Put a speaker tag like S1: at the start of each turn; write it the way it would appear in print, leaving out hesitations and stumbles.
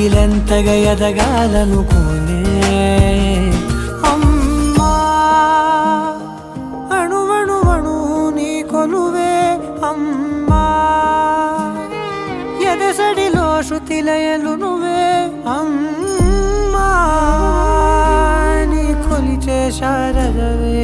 S1: మిగిలెంతగా ఎదగాలనుకోనే అమ్మా అణువణువణు నీ కొలువే అమ్మా ఎదసడిలో శృతిలయలు నువ్వే అమ్మా నీ కొలిచే శారదవే